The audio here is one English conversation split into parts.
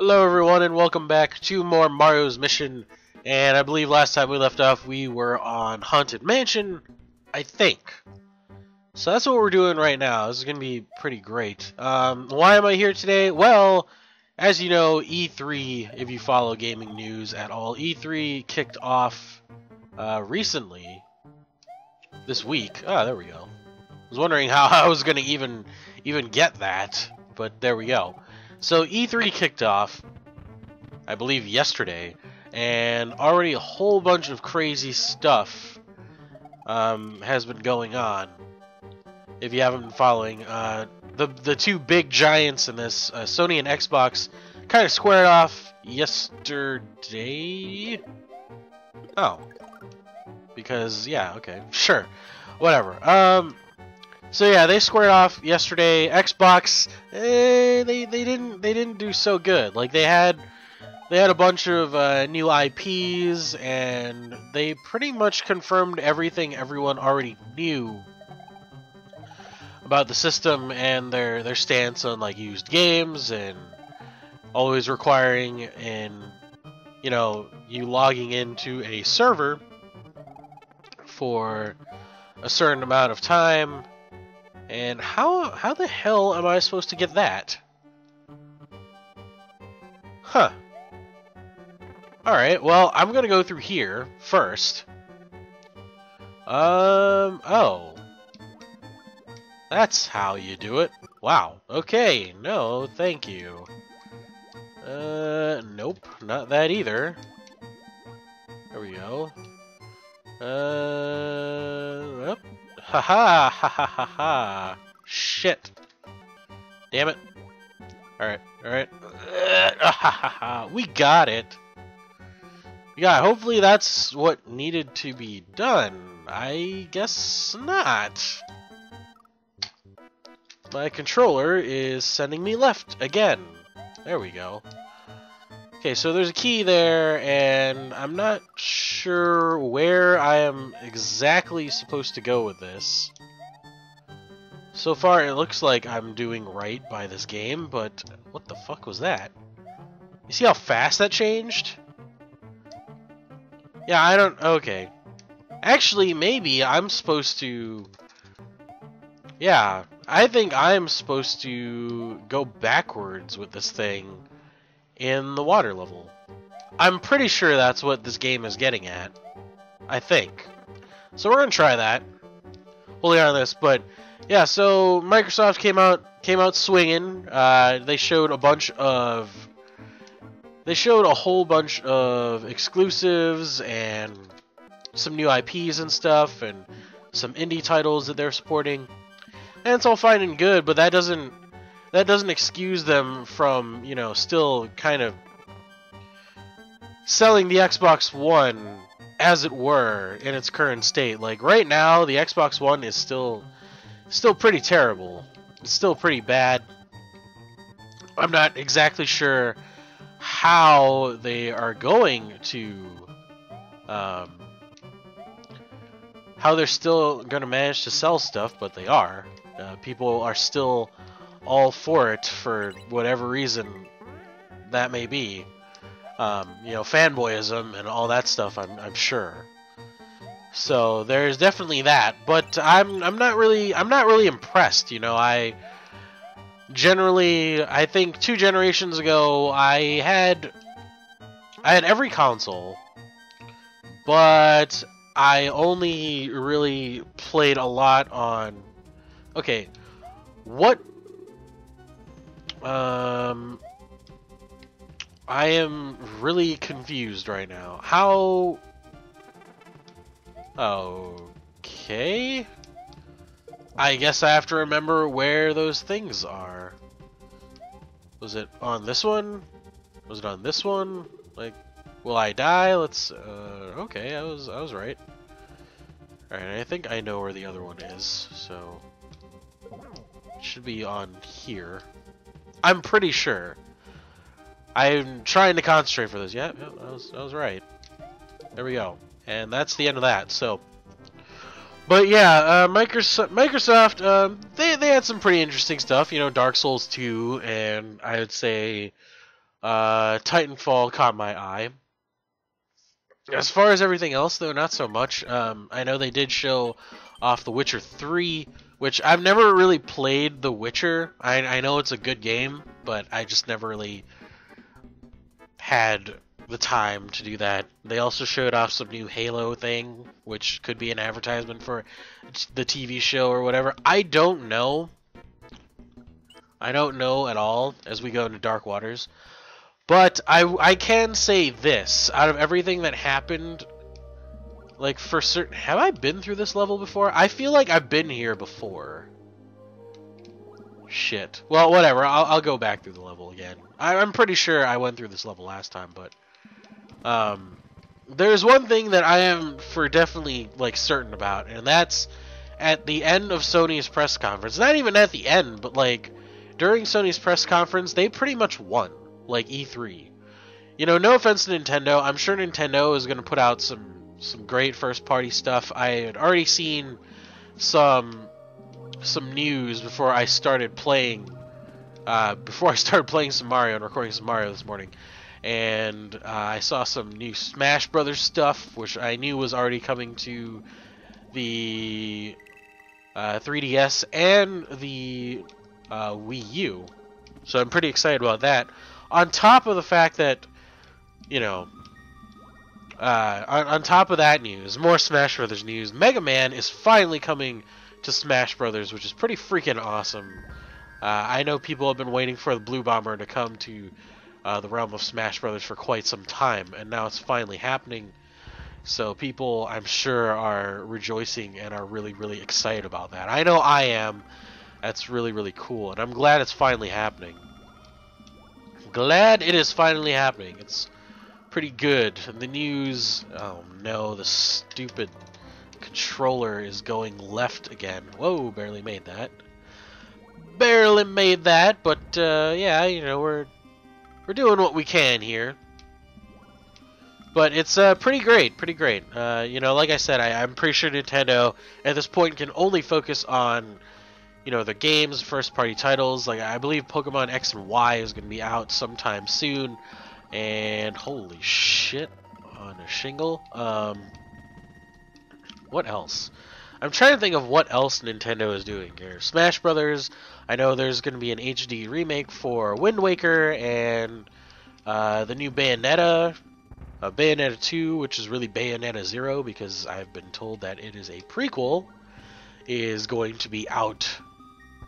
Hello everyone and welcome back to more Mario's Mission. And I believe last time we left off we were on Haunted Mansion, I think. So that's what we're doing right now. This is going to be pretty great. Why am I here today? Well, as you know, E3, if you follow gaming news at all, E3 kicked off recently, this week. Ah, there we go. I was wondering how I was going to even get that, but there we go. So E3 kicked off, I believe yesterday, and already a whole bunch of crazy stuff has been going on. If you haven't been following, the two big giants in this, Sony and Xbox, kind of squared off yesterday. Oh, because yeah, okay, sure, whatever. So yeah, they squared off yesterday. Xbox, they didn't do so good. Like they had a bunch of new IPs, and they pretty much confirmed everything everyone already knew about the system and their stance on like used games and always requiring you logging into a server for a certain amount of time. And how the hell am I supposed to get that? Huh. Alright, well, I'm gonna go through here first. Oh. That's how you do it. Wow. Okay, no, thank you. Nope, not that either. There we go. Yep. Haha, ha ha ha ha. Shit. Damn it. Alright, alright. We got it. Yeah, hopefully that's what needed to be done. I guess not. My controller is sending me left again. There we go. Okay, so there's a key there, and I'm not sure where I am exactly supposed to go with this. So far, it looks like I'm doing right by this game, but what the fuck was that? You see how fast that changed? Yeah, I don't... Okay. Actually, maybe I'm supposed to... Yeah, I think I'm supposed to go backwards with this thing in the water level. I'm pretty sure that's what this game is getting at. I think. So we're gonna try that. Holding on to this, but yeah. So Microsoft came out swinging. They showed a whole bunch of exclusives and some new IPs and stuff, and some indie titles that they're supporting. And it's all fine and good, but that doesn't excuse them from, still kind of selling the Xbox One, as it were, in its current state. Like, right now, the Xbox One is still pretty terrible. It's still pretty bad. I'm not exactly sure how they are going to... how they're still going to manage to sell stuff, but they are. People are still all for it for whatever reason that may be. Fanboyism and all that stuff, I'm sure. So there's definitely that, but I'm not really impressed. I think 2 generations ago I had every console, but I only really played a lot on... Okay, what... I am really confused right now. How... Okay... I guess I have to remember where those things are. Was it on this one? Was it on this one? Like, will I die? Let's... okay, I was right. Alright, I think I know where the other one is, so... It should be on here. I'm pretty sure. I'm trying to concentrate for this. Yeah, I was right. There we go. And that's the end of that. So, but yeah, Microsoft, they had some pretty interesting stuff. Dark Souls 2, and I would say Titanfall caught my eye. As far as everything else, though, not so much. I know they did show off The Witcher 3, which I've never really played The Witcher. I know it's a good game, but I just never really had the time to do that. They also showed off some new Halo thing, which could be an advertisement for the TV show or whatever. I don't know. I don't know at all as we go into Dark Waters. But I can say this, out of everything that happened, like for certain, have I been through this level before? I feel like I've been here before. Shit. Well, whatever, I'll go back through the level again. I'm pretty sure I went through this level last time, but there's one thing that I am for definitely like certain about, and that's at the end of Sony's press conference. Not even at the end, but like during Sony's press conference, they pretty much won. Like E3. You know, no offense to Nintendo, I'm sure Nintendo is going to put out some great first party stuff. I had already seen some news before I started playing some Mario and recording some Mario this morning. And I saw some new Smash Brothers stuff, which I knew was already coming to the 3DS and the Wii U. So I'm pretty excited about that. On top of the fact that, you know, on top of that news, more Smash Brothers news, Mega Man is finally coming to Smash Brothers, which is pretty freaking awesome. I know people have been waiting for the Blue Bomber to come to the realm of Smash Brothers for quite some time, and now it's finally happening. So people, I'm sure, are rejoicing and are really, really excited about that. I know I am. That's really, really cool, and I'm glad it's finally happening. Glad it is finally happening. It's pretty good. The news, oh no, the stupid controller is going left again. Whoa, barely made that. Barely made that, but yeah, you know, we're doing what we can here. But it's pretty great, pretty great. You know, like I said, I'm pretty sure Nintendo at this point can only focus on, you know, the games, first-party titles. Like, I believe Pokemon X and Y is going to be out sometime soon. And holy shit, on a shingle. What else? I'm trying to think of what else Nintendo is doing here. Smash Brothers. I know there's going to be an HD remake for Wind Waker and the new Bayonetta. Bayonetta 2, which is really Bayonetta 0, because I've been told that it is a prequel, is going to be out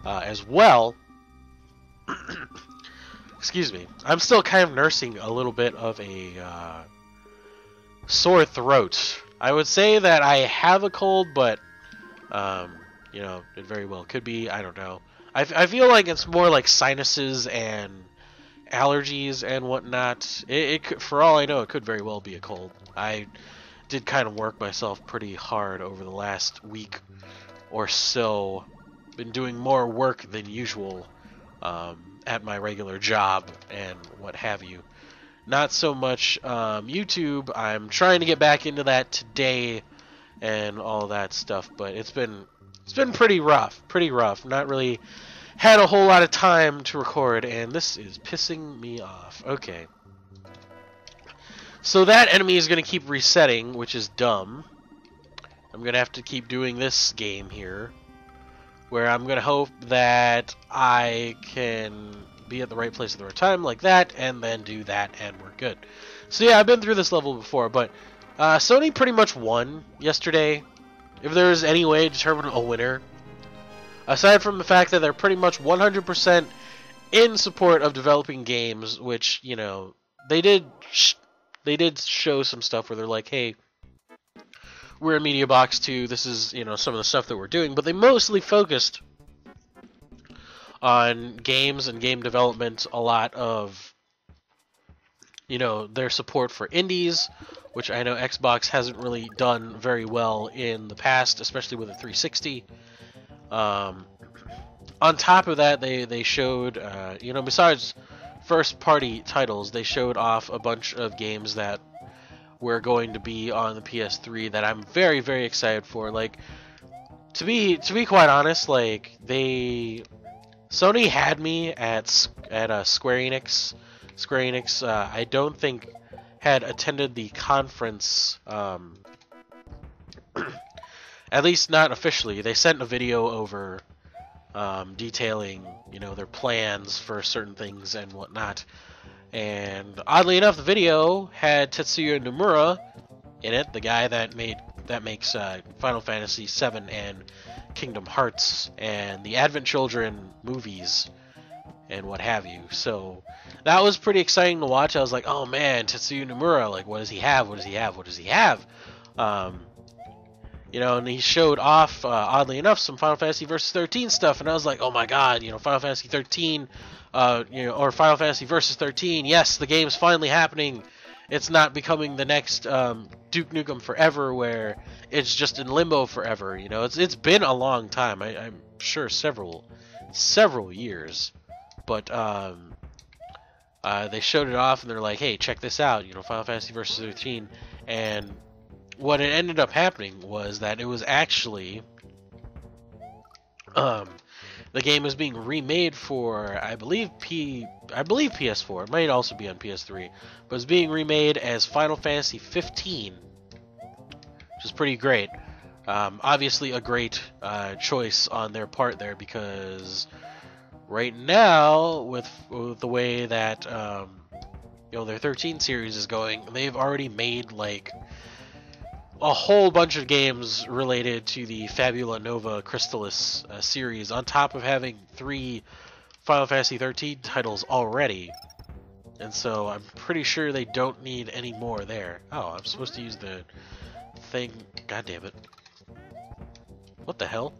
as well. Excuse me. I'm still kind of nursing a little bit of a sore throat. I would say that I have a cold, but you know, it very well could be. I don't know. I feel like it's more like sinuses and allergies and whatnot. It could, for all I know, it could very well be a cold. I did kind of work myself pretty hard over the last week or so. Been doing more work than usual at my regular job and what have you. Not so much YouTube. I'm trying to get back into that today and all that stuff, but it's been pretty rough. Not really had a whole lot of time to record, and this is pissing me off. Okay. So that enemy is going to keep resetting, which is dumb. I'm going to have to keep doing this game here, where I'm going to hope that I can be at the right place at the right time, like that, and then do that, and we're good. So yeah, I've been through this level before, but Sony pretty much won yesterday. If there was any way to determine a winner, aside from the fact that they're pretty much 100% in support of developing games, which, you know, they did show some stuff where they're like, hey, we're a media box too, this is, you know, some of the stuff that we're doing, but they mostly focused on games and game development, a lot of, you know, their support for indies, which I know Xbox hasn't really done very well in the past, especially with the 360. On top of that, they showed, you know, besides first-party titles, they showed off a bunch of games that were going to be on the PS3 that I'm very, very excited for. Like, to be quite honest, like, Sony had me at Square Enix Square Enix, I don't think had attended the conference, at least not officially. They sent a video over detailing, you know, their plans for certain things and whatnot. And oddly enough, the video had Tetsuya Nomura in it, the guy that makes Final Fantasy VII and Kingdom Hearts and the Advent Children movies and what have you. So that was pretty exciting to watch. I was like, oh man, Tetsuya Nomura, like, what does he have? What does he have? What does he have? You know, and he showed off, oddly enough, some Final Fantasy Versus 13 stuff, and I was like, oh my god, you know, Final Fantasy 13, you know, or Final Fantasy Versus 13, yes, the game's finally happening. It's not becoming the next Duke Nukem Forever, where it's just in limbo forever. You know, it's been a long time. I'm sure several years, but they showed it off, and they're like, hey, check this out. You know, Final Fantasy Versus 13, and what it ended up happening was that it was actually the game was being remade for, I believe PS4. It might also be on PS3, but it's being remade as Final Fantasy 15, which is pretty great. Obviously a great choice on their part there, because right now with the way that you know, their 13 series is going, they've already made like a whole bunch of games related to the Fabula Nova Crystallis series, on top of having 3 Final Fantasy 13 titles already. And so I'm pretty sure they don't need any more there. Oh, I'm supposed to use the thing. God damn it. What the hell?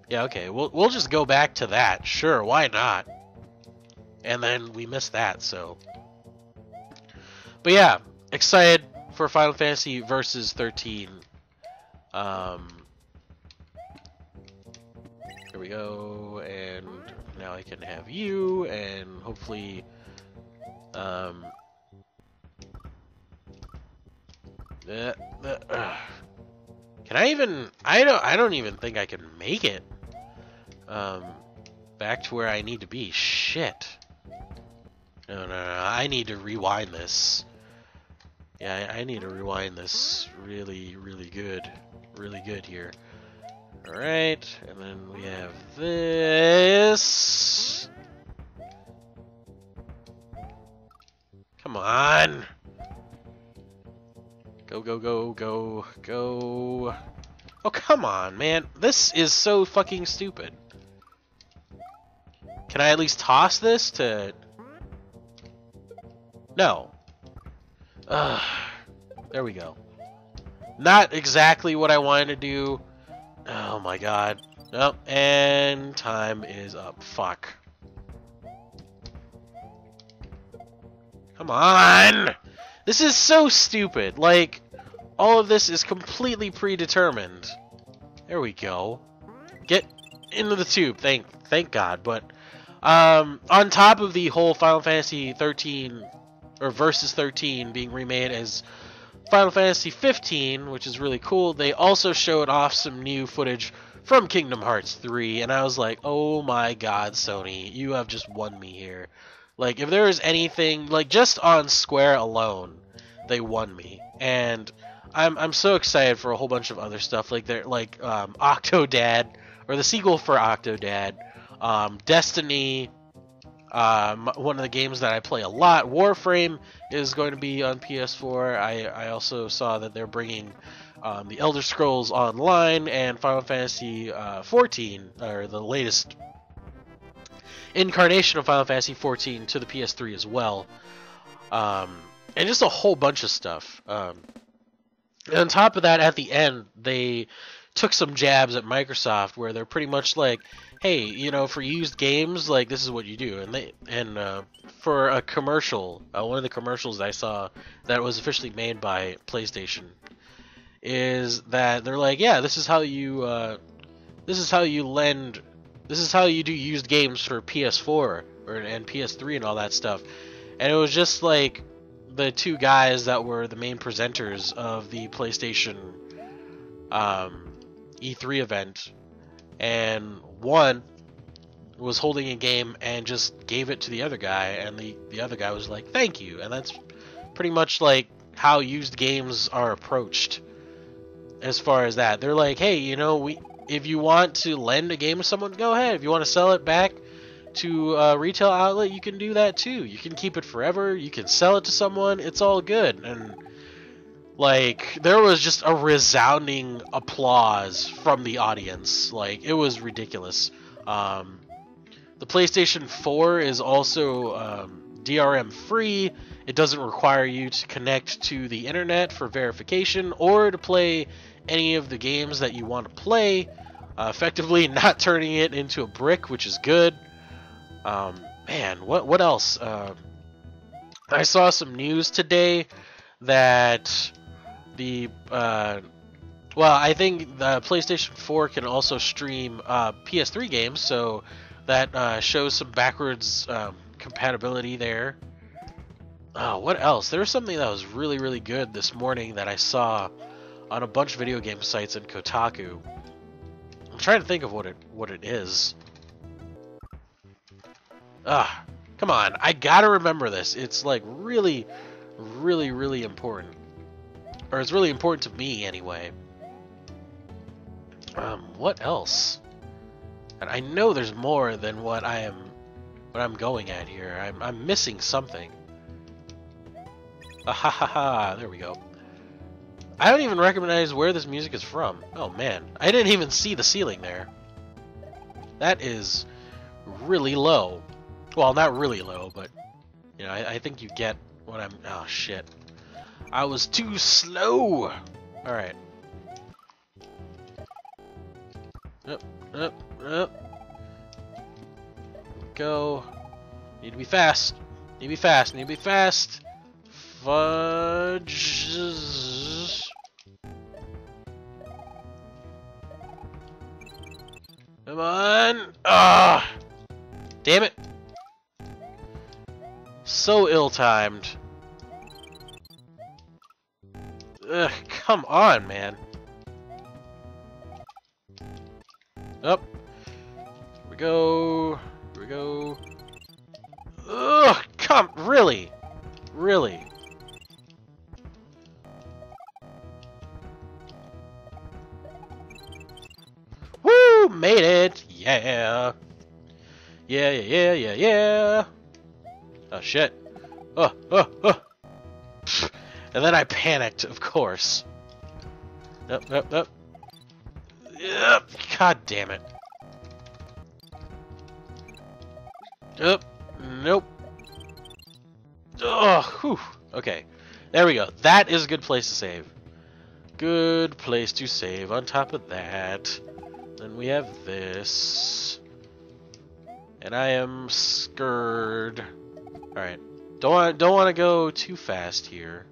Yeah, okay. We'll just go back to that. Sure, why not? And then we missed that, so. But yeah, excited for Final Fantasy Versus 13. Here we go, and now I can have you, and hopefully, can I even? I don't even think I can make it. Back to where I need to be. Shit. No. I need to rewind this. Yeah, I need to rewind this really good here. Alright, and then we have this. Come on! Go. Oh, come on, man. This is so fucking stupid. Can I at least toss this to... No. Ugh. There we go. Not exactly what I wanted to do. Oh my god. Nope. And time is up. Fuck. Come on! This is so stupid. Like, all of this is completely predetermined. There we go. Get into the tube. Thank God. But on top of the whole Final Fantasy 13 or Versus 13 being remade as Final Fantasy 15, which is really cool, they also showed off some new footage from Kingdom Hearts 3, and I was like, oh my god, Sony, you have just won me here. Like, if there is anything, like, just on Square alone, they won me. And I'm so excited for a whole bunch of other stuff, like Octodad, or the sequel for Octodad, Destiny, one of the games that I play a lot, Warframe, is going to be on PS4. I also saw that they're bringing the Elder Scrolls Online and Final Fantasy 14, or the latest incarnation of Final Fantasy 14, to the PS3 as well. And just a whole bunch of stuff. And on top of that, at the end, they took some jabs at Microsoft, where they're pretty much like, hey, you know, for used games, like, this is what you do. And for a commercial, one of the commercials I saw that was officially made by PlayStation, is that they're like, yeah, this is how you do used games for PS4 and PS3 and all that stuff. And it was just like the two guys that were the main presenters of the PlayStation E3 event, and one was holding a game and just gave it to the other guy, and the other guy was like, "Thank you." And that's pretty much like how used games are approached. As far as that, they're like, "Hey, you know, if you want to lend a game to someone, go ahead. If you want to sell it back to a retail outlet, you can do that too. You can keep it forever. You can sell it to someone. It's all good." And like, there was just a resounding applause from the audience. Like, it was ridiculous. The PlayStation 4 is also DRM free. It doesn't require you to connect to the internet for verification or to play any of the games that you want to play. Effectively not turning it into a brick, which is good. Man, what else? I saw some news today that I think the PlayStation 4 can also stream PS3 games, so that shows some backwards compatibility there. Oh, what else? There was something that was really, really good this morning that I saw on a bunch of video game sites in Kotaku. I'm trying to think of what it is. Come on, I gotta remember this. It's like really, really, really important. Or it's really important to me anyway. What else? And I know there's more than what I'm going at here. I'm missing something. Ah ha ha ha, there we go. I don't even recognize where this music is from. Oh man, I didn't even see the ceiling there. That is really low. Well, not really low, but you know, I think you get what I'm. Oh shit, I was too slow. All right. Up. Go. Need to be fast. Need to be fast. Need to be fast. Fudge. Come on. Ah. Damn it. So ill-timed. Ugh, come on, man. Up. Here we go. Here we go. Ugh, really? Really? Woo! Made it! Yeah! Yeah! Oh, shit. Oh! And then I panicked, of course. Up. Yep. God damn it. Up. Nope. Oh, whew. Okay. There we go. That is a good place to save. Good place to save. On top of that, then we have this. And I am scared. Alright. Don't want to go too fast here.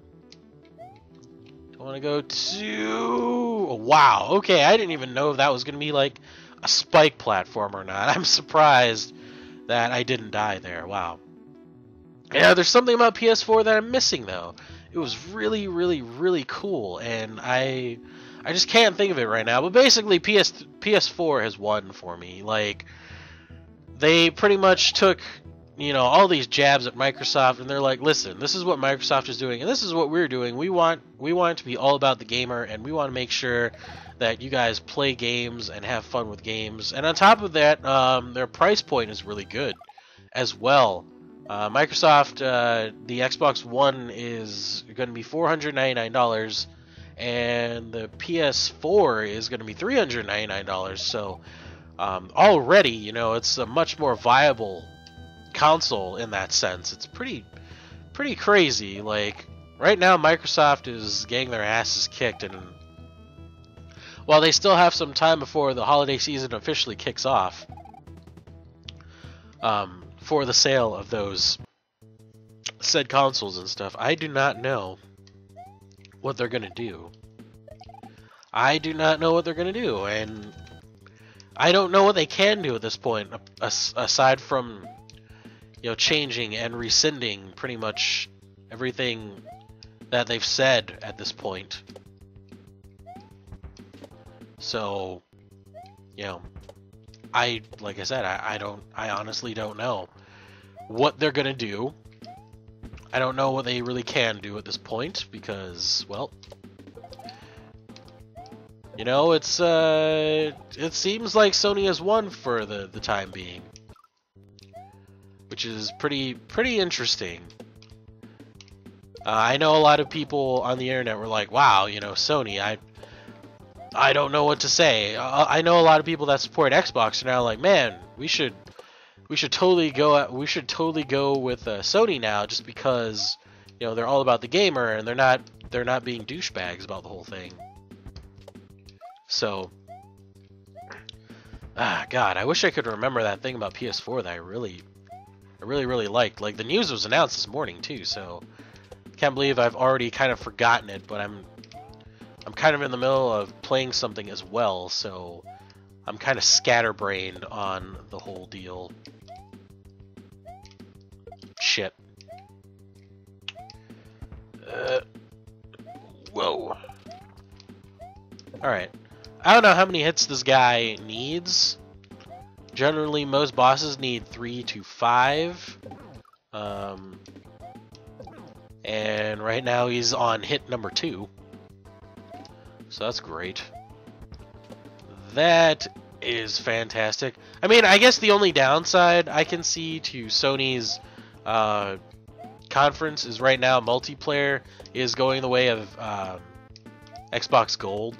Don't want to go too... Oh, wow. Okay, I didn't even know if that was going to be like a spike platform or not. I'm surprised that I didn't die there. Wow. Yeah, there's something about PS4 that I'm missing, though. It was really, really, really cool, and I just can't think of it right now. But basically, PS4 has won for me. Like, they pretty much took, you know, all these jabs at Microsoft, and they're like, listen, this is what Microsoft is doing, and this is what we're doing. We want it to be all about the gamer, and we want to make sure that you guys play games and have fun with games. And on top of that, their price point is really good as well. Microsoft, the Xbox One is going to be $499, and the PS4 is going to be $399. So already, you know, it's a much more viable console in that sense. It's pretty crazy. Like, right now, Microsoft is getting their asses kicked, and while they still have some time before the holiday season officially kicks off, for the sale of those said consoles and stuff, I do not know what they're gonna do. I do not know what they're gonna do, and I don't know what they can do at this point, aside from, you know, changing and rescinding pretty much everything that they've said at this point. So, you know, like I said, I honestly don't know what they're gonna do. I don't know what they really can do at this point because, well, you know, it seems like Sony has won for the time being, which is pretty interesting. I know a lot of people on the internet were like, "Wow, you know, Sony, I don't know what to say." I know a lot of people that support Xbox are now like, "Man, we should totally go with Sony now, just because, you know, they're all about the gamer and they're not being douchebags about the whole thing." So, God, I wish I could remember that thing about PS4 that I really liked. Like, the news was announced this morning too, so can't believe I've already kind of forgotten it. But I'm kind of in the middle of playing something as well, so I'm kind of scatterbrained on the whole deal. Shit. Whoa. Alright. I don't know how many hits this guy needs. Generally, most bosses need 3 to 5. And right now he's on hit number 2. So that's great. That is fantastic. I mean, I guess the only downside I can see to Sony's conference is right now multiplayer is going the way of Xbox Gold,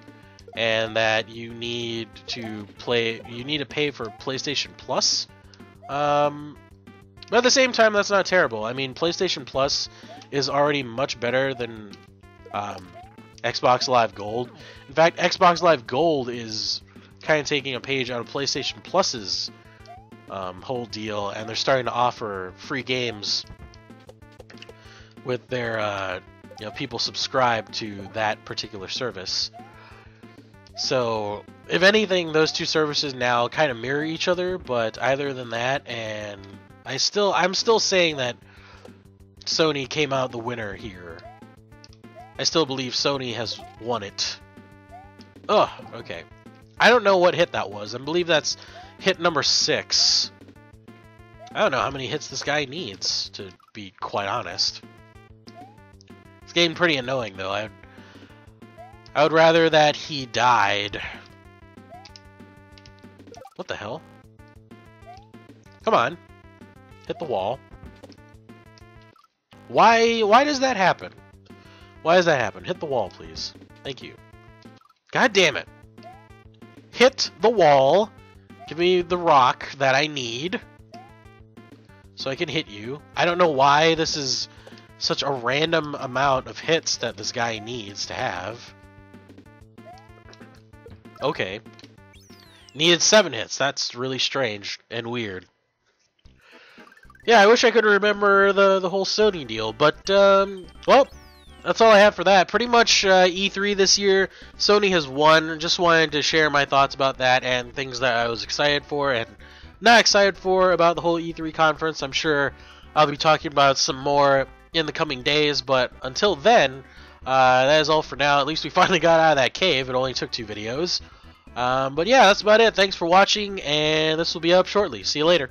and that you need to pay for PlayStation Plus. But at the same time, that's not terrible. I mean, PlayStation Plus is already much better than Xbox Live Gold. In fact, Xbox Live Gold is kind of taking a page out of PlayStation Plus's whole deal, and they're starting to offer free games with their you know, people subscribe to that particular service. So, if anything, those two services now kind of mirror each other. But other than that, and I'm still saying that Sony came out the winner here. I still believe Sony has won it. Ugh, okay. I don't know what hit that was. I believe that's hit number 6. I don't know how many hits this guy needs, to be quite honest. It's getting pretty annoying, though. I would rather that he died. What the hell? Come on. Hit the wall. Why does that happen? Why does that happen? Hit the wall, please. Thank you. God damn it. Hit the wall. Give me the rock that I need so I can hit you. I don't know why this is such a random amount of hits that this guy needs to have. Okay. Needed 7 hits. That's really strange and weird. Yeah, I wish I could remember the whole Sony deal, but, well, that's all I have for that. Pretty much E3 this year, Sony has won. Just wanted to share my thoughts about that and things that I was excited for and not excited for about the whole E3 conference. I'm sure I'll be talking about some more in the coming days, but until then, that is all for now. At least we finally got out of that cave. It only took 2 videos. But yeah, that's about it. Thanks for watching, and this will be up shortly. See you later.